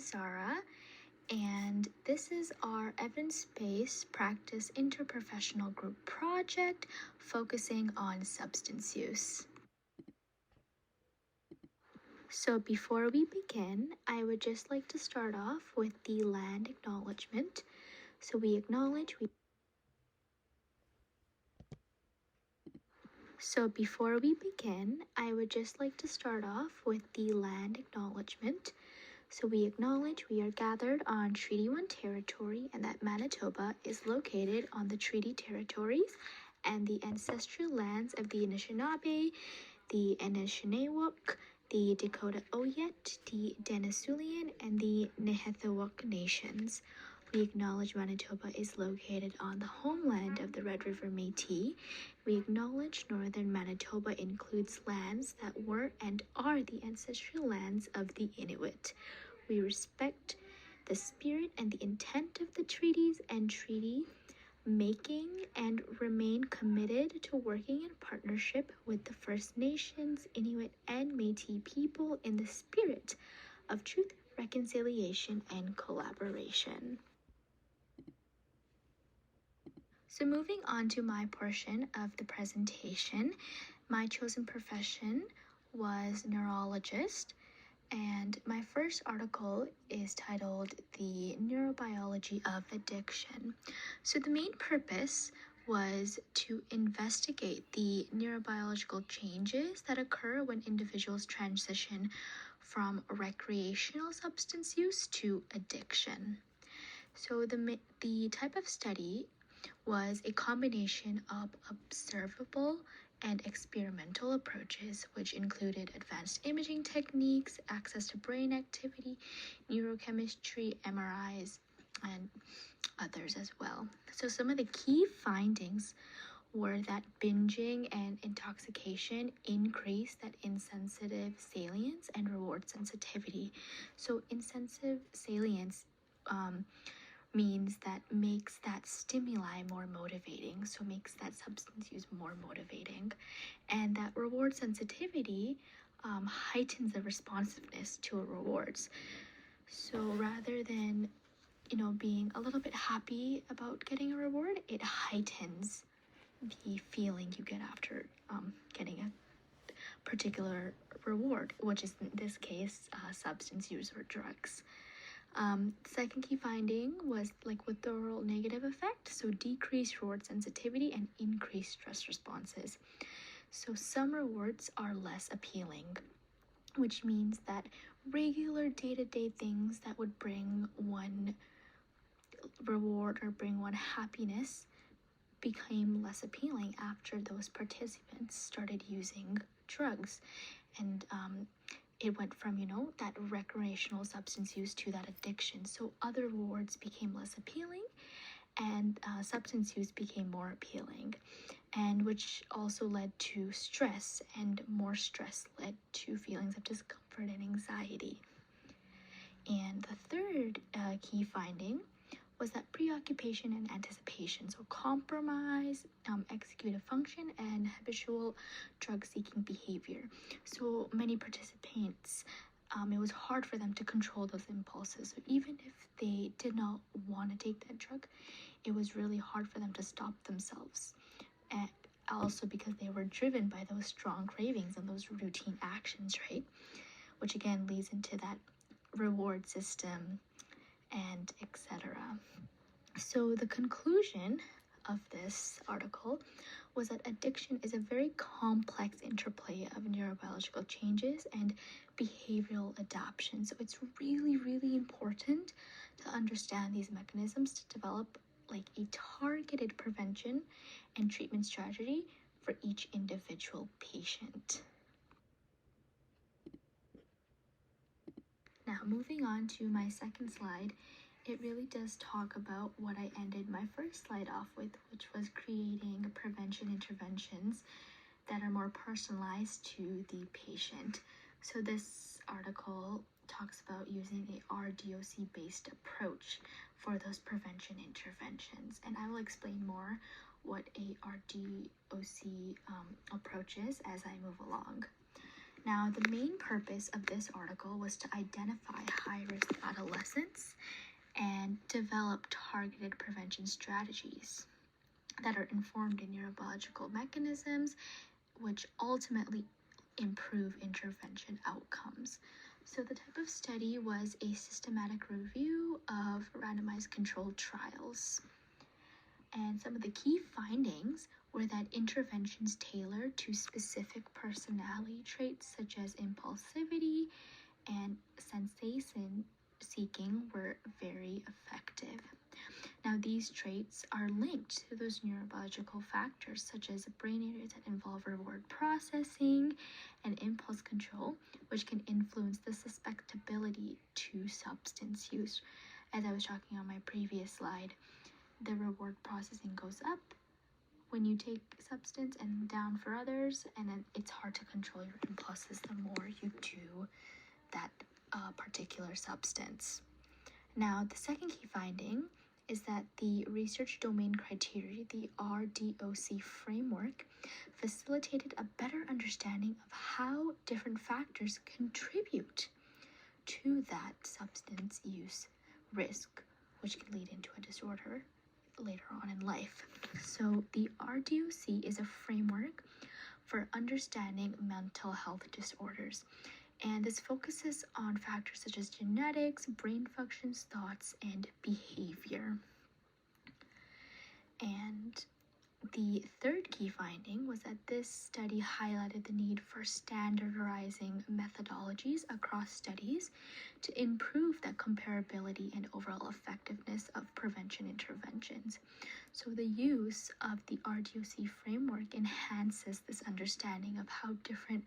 is Zara, and this is our evidence-based practice interprofessional group project focusing on substance use. So before we begin, I would just like to start off with the land acknowledgement. So we acknowledge So before we begin, I would just like to start off with the land acknowledgement. So we acknowledge we are gathered on Treaty 1 territory and that Manitoba is located on the treaty territories and the ancestral lands of the Anishinaabe, the Anishinaabeg, the Dakota Oyet, the Denisulayan, and the Nehethawuk nations. We acknowledge Manitoba is located on the homeland of the Red River Métis. We acknowledge northern Manitoba includes lands that were and are the ancestral lands of the Inuit. We respect the spirit and the intent of the treaties and treaty making and remain committed to working in partnership with the First Nations, Inuit, and Métis people in the spirit of truth, reconciliation, and collaboration. So moving on to my portion of the presentation, my chosen profession was neurologist, and my first article is titled The Neurobiology of Addiction. So the main purpose was to investigate the neurobiological changes that occur when individuals transition from recreational substance use to addiction. So the type of study was a combination of observable and experimental approaches, which included advanced imaging techniques, access to brain activity, neurochemistry, MRIs, and others as well. So some of the key findings were that binging and intoxication increase that insensitive salience and reward sensitivity. So insensitive salience means that makes that stimuli more motivating, so makes that substance use more motivating, and that reward sensitivity heightens the responsiveness to rewards. So rather than being a little bit happy about getting a reward, it heightens the feeling you get after getting a particular reward, which is in this case substance use or drugs. Second key finding was withdrawal negative effect, so decreased reward sensitivity and increased stress responses. So some rewards are less appealing, which means that regular day-to-day things that would bring one reward or bring one happiness became less appealing after those participants started using drugs. And it went from, that recreational substance use to that addiction. So other rewards became less appealing and substance use became more appealing, and which also led to stress, and more stress led to feelings of discomfort and anxiety. And the third key finding was that preoccupation and anticipation, so compromise, executive function, and habitual drug-seeking behavior. So many participants, it was hard for them to control those impulses. So even if they did not want to take that drug, it was really hard for them to stop themselves. And also because they were driven by those strong cravings and those routine actions, right? Which again leads into that reward system and etc. So the conclusion of this article was that addiction is a very complex interplay of neurobiological changes and behavioral adaptation. So it's really, really important to understand these mechanisms to develop a targeted prevention and treatment strategy for each individual patient. Now, moving on to my second slide, it really does talk about what I ended my first slide off with, which was creating prevention interventions that are more personalized to the patient. So this article talks about using a RDOC-based approach for those prevention interventions, and I will explain more what a RDOC approach is as I move along. Now, the main purpose of this article was to identify high-risk adolescents adolescents and develop targeted prevention strategies that are informed in neurobiological mechanisms, which ultimately improve intervention outcomes. So, the type of study was a systematic review of randomized controlled trials. And some of the key findings were that interventions tailored to specific personality traits such as impulsivity and sensation seeking were very effective. Now, these traits are linked to those neurobiological factors such as brain areas that involve reward processing and impulse control, which can influence the susceptibility to substance use. As I was talking on my previous slide, the reward processing goes up when you take substance and down for others, and then it's hard to control your impulses the more you do that particular substance. Now, the second key finding is that the research domain criteria, the RDOC framework, facilitated a better understanding of how different factors contribute to that substance use risk, which can lead into a disorder later on in life. So, the RDOC is a framework for understanding mental health disorders. And this focuses on factors such as genetics, brain functions, thoughts, and behavior. And the third key finding was that this study highlighted the need for standardizing methodologies across studies to improve the comparability and overall effectiveness of prevention interventions. So the use of the RDOC framework enhances this understanding of how different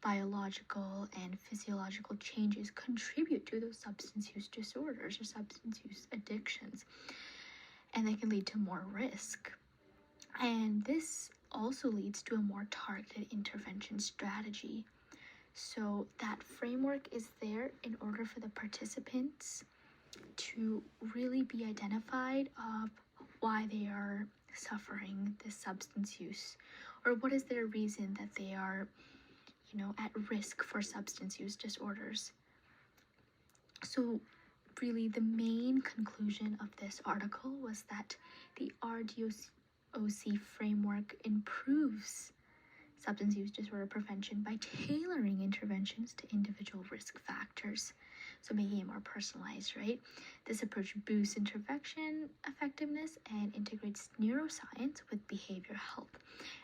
biological and physiological changes contribute to those substance use disorders or substance use addictions, and they can lead to more risk. And this also leads to a more targeted intervention strategy. So that framework is there in order for the participants to really be identified of why they are suffering this substance use, or what is their reason that they are at risk for substance use disorders. So really the main conclusion of this article was that the RDOC framework improves substance use disorder prevention by tailoring interventions to individual risk factors, so making it more personalized, right? This approach boosts intervention effectiveness and integrates neuroscience with behavioral health,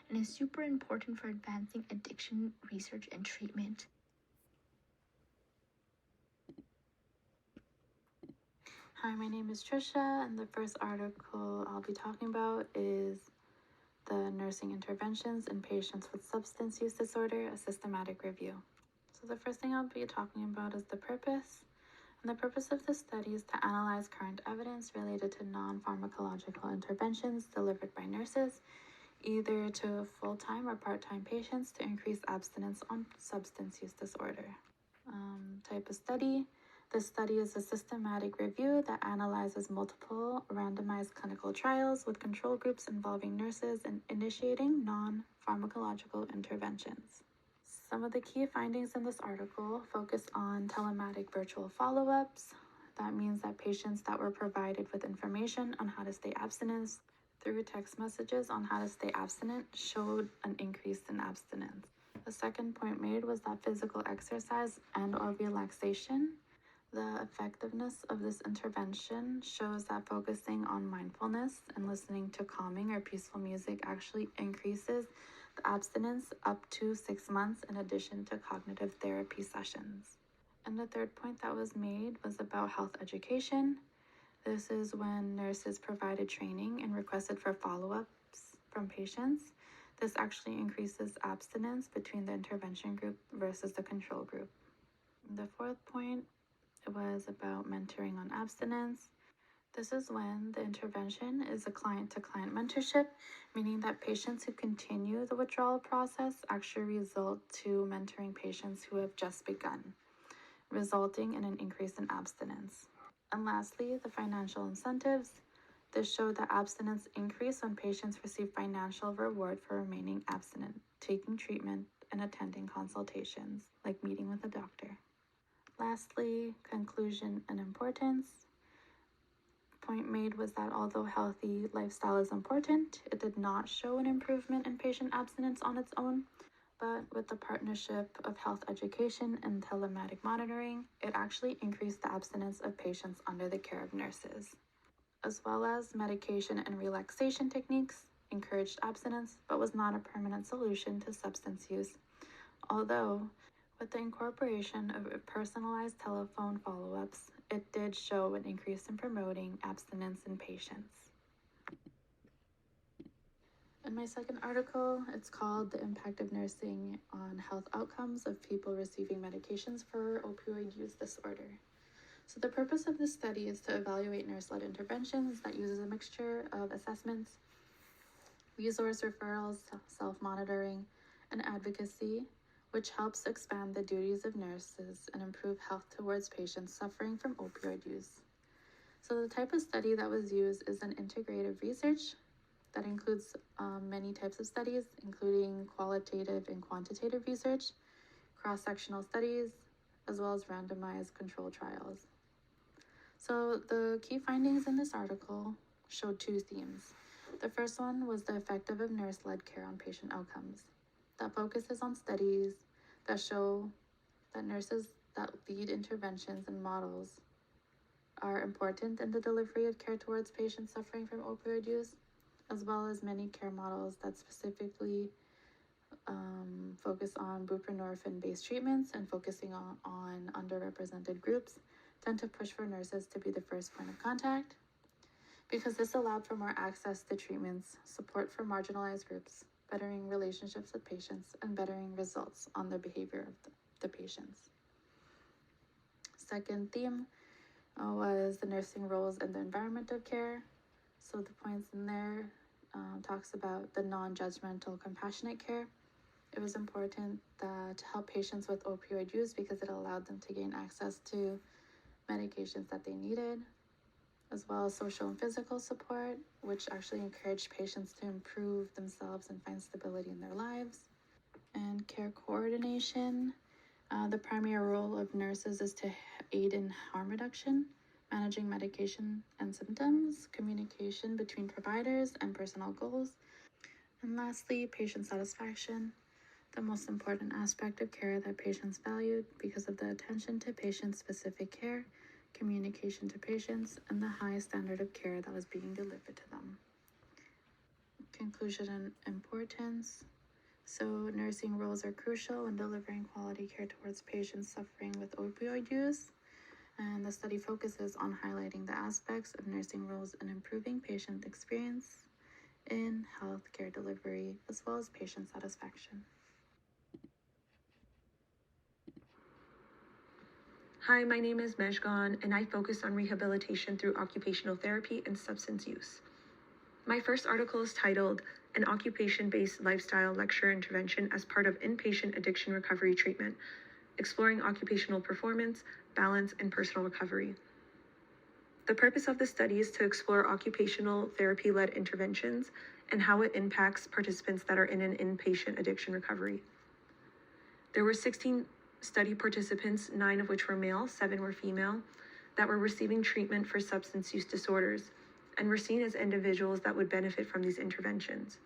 and is super important for advancing addiction research and treatment. Hi, my name is Trisha, and the first article I'll be talking about is the Nursing Interventions in Patients with Substance Use Disorder, a Systematic Review. So the first thing I'll be talking about is the purpose. And the purpose of this study is to analyze current evidence related to non-pharmacological interventions delivered by nurses, either to full-time or part-time patients, to increase abstinence on substance use disorder. Type of study. This study is a systematic review that analyzes multiple randomized clinical trials with control groups involving nurses in initiating non-pharmacological interventions. Some of the key findings in this article focus on telematic virtual follow-ups. That means that patients that were provided with information on how to stay abstinent through text messages on how to stay abstinent showed an increase in abstinence. The second point made was that physical exercise and or relaxation, the effectiveness of this intervention shows that focusing on mindfulness and listening to calming or peaceful music actually increases the abstinence up to 6 months in addition to cognitive therapy sessions. And the third point that was made was about health education. This is when nurses provided training and requested for follow-ups from patients. This actually increases abstinence between the intervention group versus the control group. The fourth point was about mentoring on abstinence. This is when the intervention is a client-to-client mentorship, meaning that patients who continue the withdrawal process actually result to mentoring patients who have just begun, resulting in an increase in abstinence. And lastly, the financial incentives. This showed that abstinence increased when patients receive financial reward for remaining abstinent, taking treatment, and attending consultations, like meeting with a doctor. Lastly, conclusion and importance. Point made was that although healthy lifestyle is important, it did not show an improvement in patient abstinence on its own. But with the partnership of health education and telematic monitoring, it actually increased the abstinence of patients under the care of nurses, as well as medication and relaxation techniques encouraged abstinence, but was not a permanent solution to substance use. Although, with the incorporation of personalized telephone follow-ups, it did show an increase in promoting abstinence in patients. In my second article, it's called The Impact of Nursing on Health Outcomes of People Receiving Medications for Opioid Use Disorder. So the purpose of this study is to evaluate nurse-led interventions that uses a mixture of assessments, resource referrals, self-monitoring, and advocacy, which helps expand the duties of nurses and improve health towards patients suffering from opioid use. So the type of study that was used is an integrative research that includes many types of studies, including qualitative and quantitative research, cross-sectional studies, as well as randomized controlled trials. So the key findings in this article showed two themes. The first one was the effect of nurse-led care on patient outcomes. That focuses on studies that show that nurses that lead interventions and models are important in the delivery of care towards patients suffering from opioid use, as well as many care models that specifically focus on buprenorphine-based treatments and focusing on underrepresented groups tend to push for nurses to be the first point of contact, because this allowed for more access to treatments, support for marginalized groups, bettering relationships with patients, and bettering results on the behavior of the patients. Second theme was the nursing roles and the environment of care. So the points in there talks about the non-judgmental, compassionate care. It was important to help patients with opioid use because it allowed them to gain access to medications that they needed, as well as social and physical support, which actually encouraged patients to improve themselves and find stability in their lives. And care coordination. The primary role of nurses is to aid in harm reduction, managing medication and symptoms, communication between providers, and personal goals. And lastly, patient satisfaction, the most important aspect of care that patients valued because of the attention to patient-specific care, communication to patients, and the high standard of care that was being delivered to them. Conclusion and importance. So nursing roles are crucial in delivering quality care towards patients suffering with opioid use. And the study focuses on highlighting the aspects of nursing roles and improving patient experience in healthcare delivery, as well as patient satisfaction. Hi, my name is Mejgan, and I focus on rehabilitation through occupational therapy and substance use. My first article is titled An Occupation-Based Lifestyle Lecture Intervention as Part of Inpatient Addiction Recovery Treatment, Exploring Occupational Performance, Balance, and Personal Recovery. The purpose of the study is to explore occupational therapy-led interventions and how it impacts participants that are in an inpatient addiction recovery. There were 16 study participants, 9 of which were male, 7 were female, that were receiving treatment for substance use disorders and were seen as individuals that would benefit from these interventions.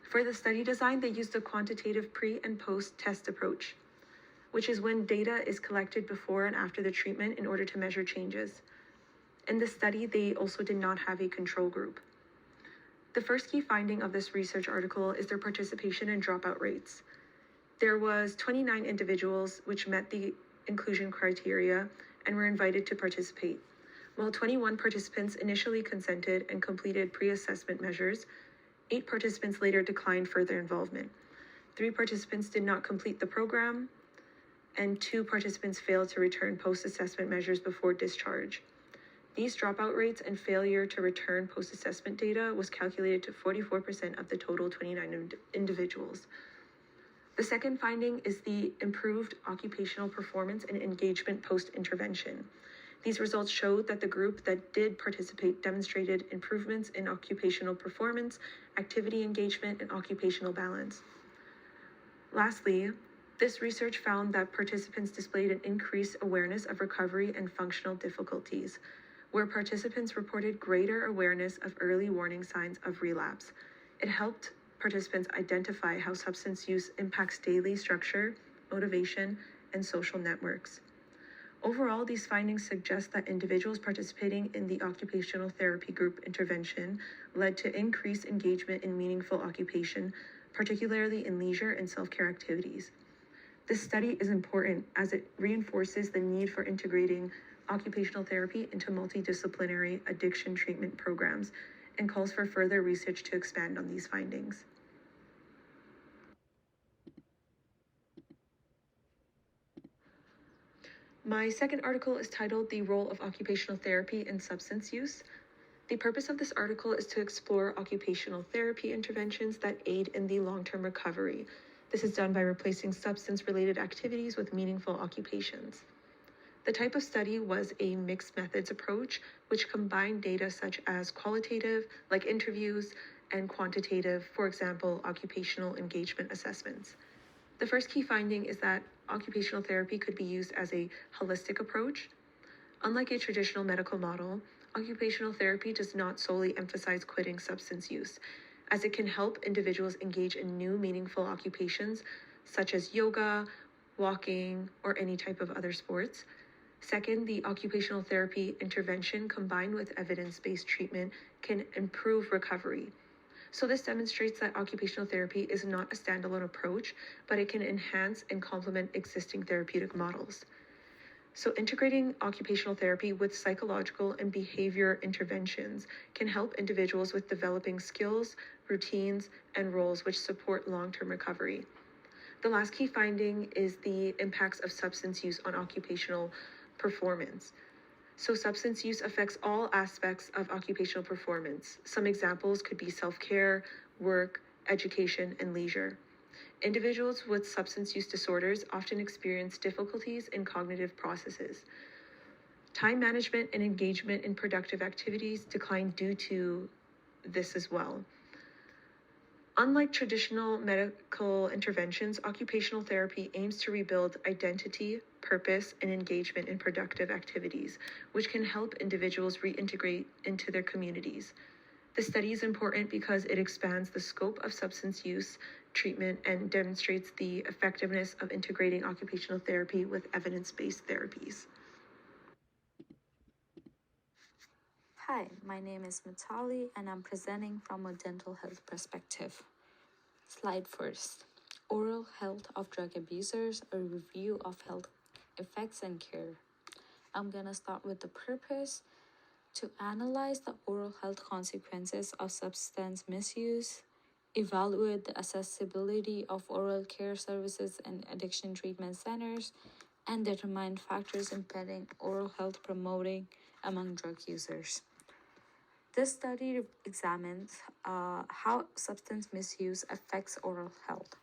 For the study design, they used a quantitative pre- and post-test approach, which is when data is collected before and after the treatment in order to measure changes. In the study, they also did not have a control group. The first key finding of this research article is their participation and dropout rates. There was 29 individuals which met the inclusion criteria and were invited to participate. While 21 participants initially consented and completed pre-assessment measures, 8 participants later declined further involvement. 3 participants did not complete the program, and 2 participants failed to return post-assessment measures before discharge. These dropout rates and failure to return post-assessment data was calculated to 44% of the total 29 individuals. The second finding is the improved occupational performance and engagement post-intervention. These results showed that the group that did participate demonstrated improvements in occupational performance, activity engagement, and occupational balance. Lastly, This research found that participants displayed an increased awareness of recovery and functional difficulties, where participants reported greater awareness of early warning signs of relapse. It helped participants identify how substance use impacts daily structure, motivation, and social networks. Overall, these findings suggest that individuals participating in the occupational therapy group intervention led to increased engagement in meaningful occupation, particularly in leisure and self-care activities. This study is important as it reinforces the need for integrating occupational therapy into multidisciplinary addiction treatment programs and calls for further research to expand on these findings. My second article is titled The Role of Occupational Therapy in Substance Use. The purpose of this article is to explore occupational therapy interventions that aid in the long-term recovery. This is done by replacing substance-related activities with meaningful occupations. The type of study was a mixed methods approach, which combined data such as qualitative, like interviews, and quantitative, for example, occupational engagement assessments. The first key finding is that occupational therapy could be used as a holistic approach. Unlike a traditional medical model, occupational therapy does not solely emphasize quitting substance use, as it can help individuals engage in new meaningful occupations such as yoga, walking, or any type of other sports. Second, the occupational therapy intervention combined with evidence-based treatment can improve recovery. So this demonstrates that occupational therapy is not a standalone approach, but it can enhance and complement existing therapeutic models. So integrating occupational therapy with psychological and behavior interventions can help individuals with developing skills, routines, and roles which support long-term recovery. The last key finding is the impacts of substance use on occupational performance. So substance use affects all aspects of occupational performance. Some examples could be self-care, work, education, and leisure. Individuals with substance use disorders often experience difficulties in cognitive processes. Time management and engagement in productive activities decline due to this as well. Unlike traditional medical interventions, occupational therapy aims to rebuild identity, purpose, and engagement in productive activities, which can help individuals reintegrate into their communities. The study is important because it expands the scope of substance use treatment and demonstrates the effectiveness of integrating occupational therapy with evidence-based therapies. Hi, my name is Mitali and I'm presenting from a dental health perspective. Slide first. Oral health of drug abusers, a review of health effects and care. I'm gonna start with the purpose to analyze the oral health consequences of substance misuse, evaluate the accessibility of oral care services in addiction treatment centers, and determine factors impeding oral health promoting among drug users. This study examines how substance misuse affects oral health,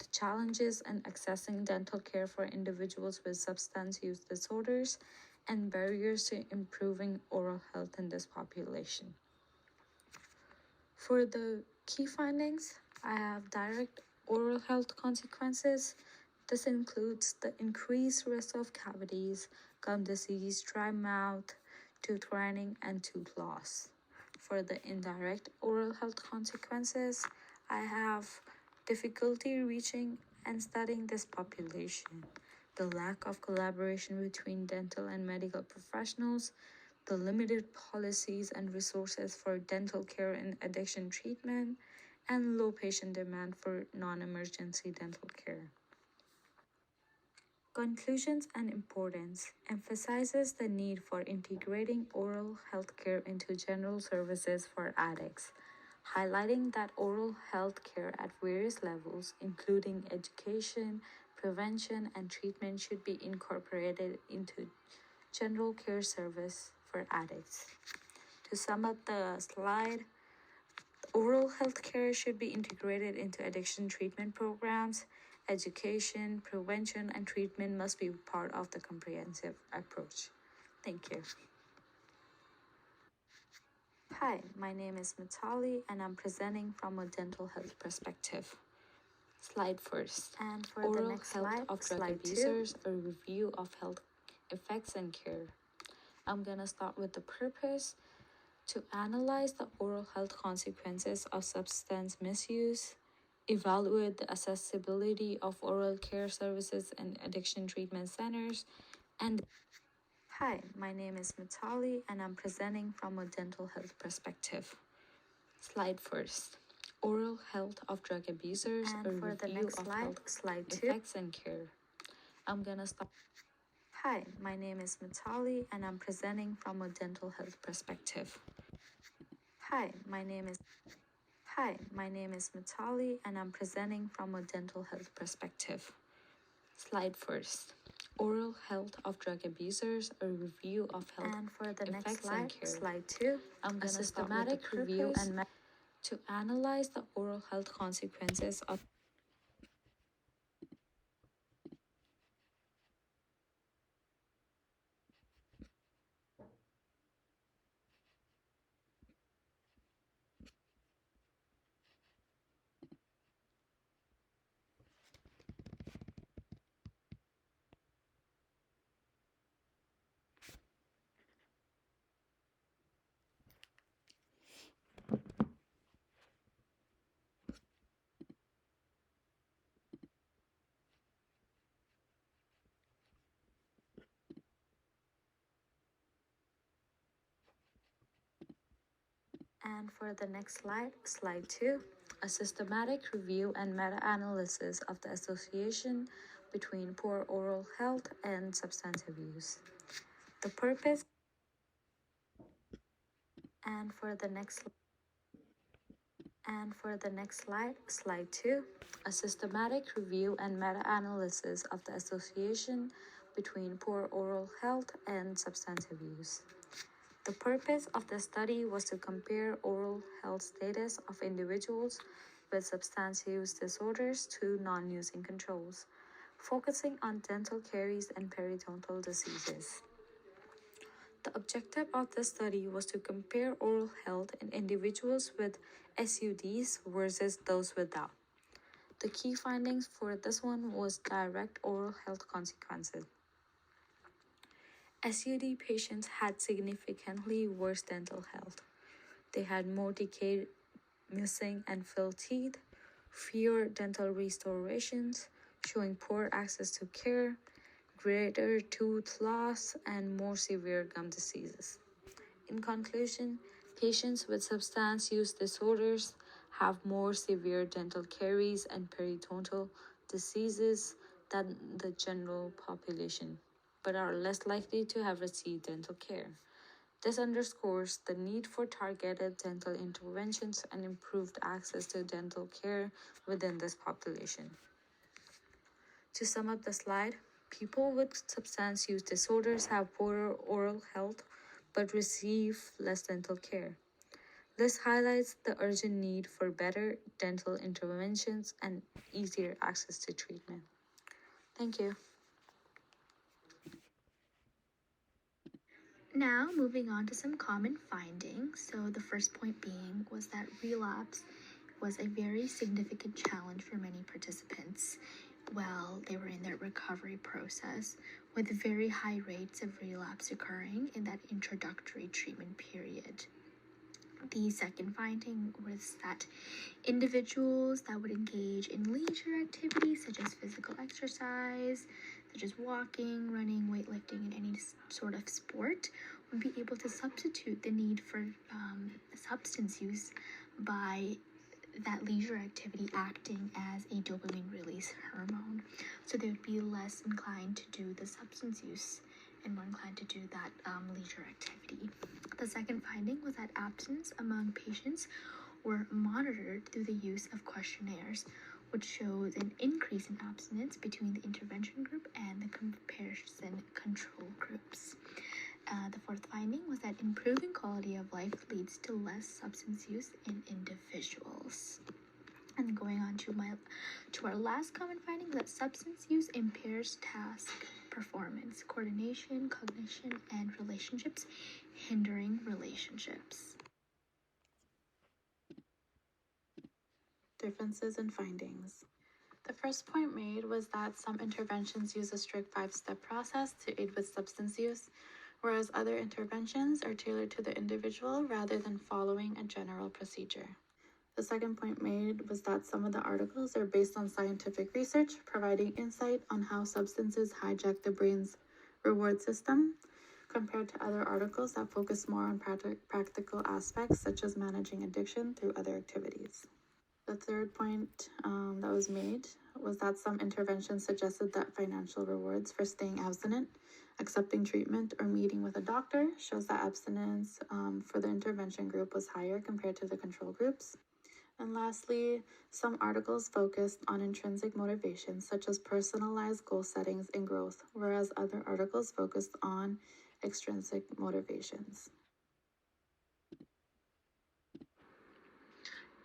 the challenges in accessing dental care for individuals with substance use disorders, and barriers to improving oral health in this population. For the key findings, I have direct oral health consequences. This includes the increased risk of cavities, gum disease, dry mouth, tooth grinding, and tooth loss. For the indirect oral health consequences, I have difficulty reaching and studying this population, the lack of collaboration between dental and medical professionals, the limited policies and resources for dental care and addiction treatment, and low patient demand for non-emergency dental care. Conclusions and importance emphasizes the need for integrating oral health care into general services for addicts, highlighting that oral health care at various levels, including education, prevention, and treatment, should be incorporated into general care service for addicts. To sum up the slide, oral health care should be integrated into addiction treatment programs. Education, prevention, and treatment must be part of the comprehensive approach. Thank you. Hi, my name is Mitali and I'm presenting from a dental health perspective. Slide first. And for Oral the next health slide, of drug slide 2. abusers, a review of health effects and care. I'm gonna start with the purpose to analyze the oral health consequences of substance misuse, evaluate the accessibility of oral care services and addiction treatment centers, and hi, my name is Mitali and I'm presenting from a dental health perspective. Slide first. Oral health of drug abusers, And a for the review next of slide, health slide 2. effects and care. I'm gonna start. Hi, my name is Mitali and I'm presenting from a dental health perspective. Hi, my name is Mitali and I'm presenting from a dental health perspective. Slide first. Oral health of drug abusers, a review of health And for the next effects slide, and care. slide 2. I'm A gonna start with the systematic review purpose and to analyze the oral health consequences of And for the next slide, slide 2. a systematic review and meta-analysis of the association between poor oral health and substance abuse. The purpose And for the next slide, slide 2. a systematic review and meta-analysis of the association between poor oral health and substance abuse. The purpose of the study was to compare oral health status of individuals with substance use disorders to non-using controls, focusing on dental caries and periodontal diseases. The objective of the study was to compare oral health in individuals with SUDs versus those without. The key findings for this one was direct oral health consequences. SUD patients had significantly worse dental health. They had more decayed, missing, and filled teeth, fewer dental restorations, showing poor access to care, greater tooth loss, and more severe gum diseases. In conclusion, patients with substance use disorders have more severe dental caries and periodontal diseases than the general population, but are less likely to have received dental care. This underscores the need for targeted dental interventions and improved access to dental care within this population. To sum up the slide, people with substance use disorders have poorer oral health but receive less dental care. This highlights the urgent need for better dental interventions and easier access to treatment. Thank you. Now, moving on to some common findings. So, the first point being was that relapse was a very significant challenge for many participants while they were in their recovery process, with very high rates of relapse occurring in that introductory treatment period. The second finding was that individuals that would engage in leisure activities such as physical exercise, such as walking, running, weightlifting, and any sort of sport, would be able to substitute the need for substance use by that leisure activity acting as a dopamine release hormone. So they would be less inclined to do the substance use and more inclined to do that leisure activity. The second finding was that abstinence among patients were monitored through the use of questionnaires, which shows an increase in abstinence between the intervention group and the comparison control groups. The fourth finding was that improving quality of life leads to less substance use in individuals. And going on to our last common finding, that substance use impairs task performance, coordination, cognition, and relationships, hindering relationships. Differences in findings. The first point made was that some interventions use a strict 5-step process to aid with substance use, whereas other interventions are tailored to the individual rather than following a general procedure. The second point made was that some of the articles are based on scientific research, providing insight on how substances hijack the brain's reward system, compared to other articles that focus more on practical aspects such as managing addiction through other activities. The third point that was made was that some interventions suggested that financial rewards for staying abstinent, accepting treatment, or meeting with a doctor shows that abstinence for the intervention group was higher compared to the control groups. And lastly, some articles focused on intrinsic motivations such as personalized goal settings and growth, whereas other articles focused on extrinsic motivations.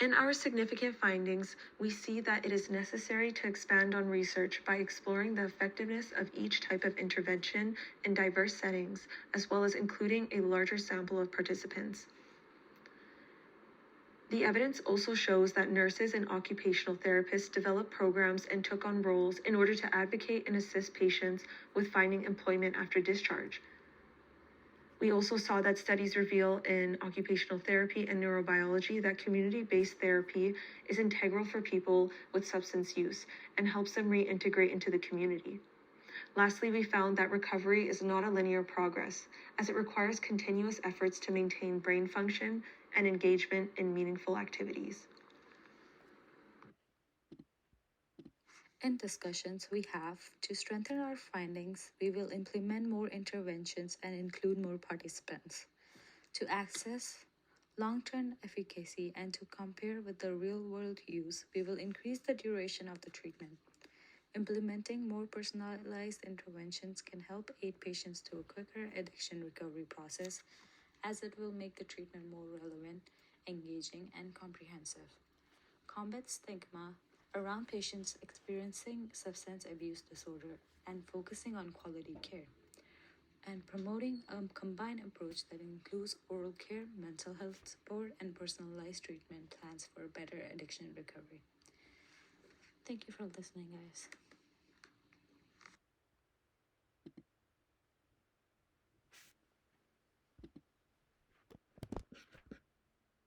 In our significant findings, we see that it is necessary to expand on research by exploring the effectiveness of each type of intervention in diverse settings, as well as including a larger sample of participants. The evidence also shows that nurses and occupational therapists developed programs and took on roles in order to advocate and assist patients with finding employment after discharge. We also saw that studies reveal in occupational therapy and neurobiology that community-based therapy is integral for people with substance use and helps them reintegrate into the community. Lastly, we found that recovery is not a linear progress, as it requires continuous efforts to maintain brain function and engagement in meaningful activities. In discussions we have, to strengthen our findings, we will implement more interventions and include more participants. To access long-term efficacy and to compare with the real-world use, we will increase the duration of the treatment. Implementing more personalized interventions can help aid patients to a quicker addiction recovery process, as it will make the treatment more relevant, engaging, and comprehensive. Combat stigma around patients experiencing substance abuse disorder and focusing on quality care. And promoting a combined approach that includes oral care, mental health support, and personalized treatment plans for better addiction recovery. Thank you for listening, guys.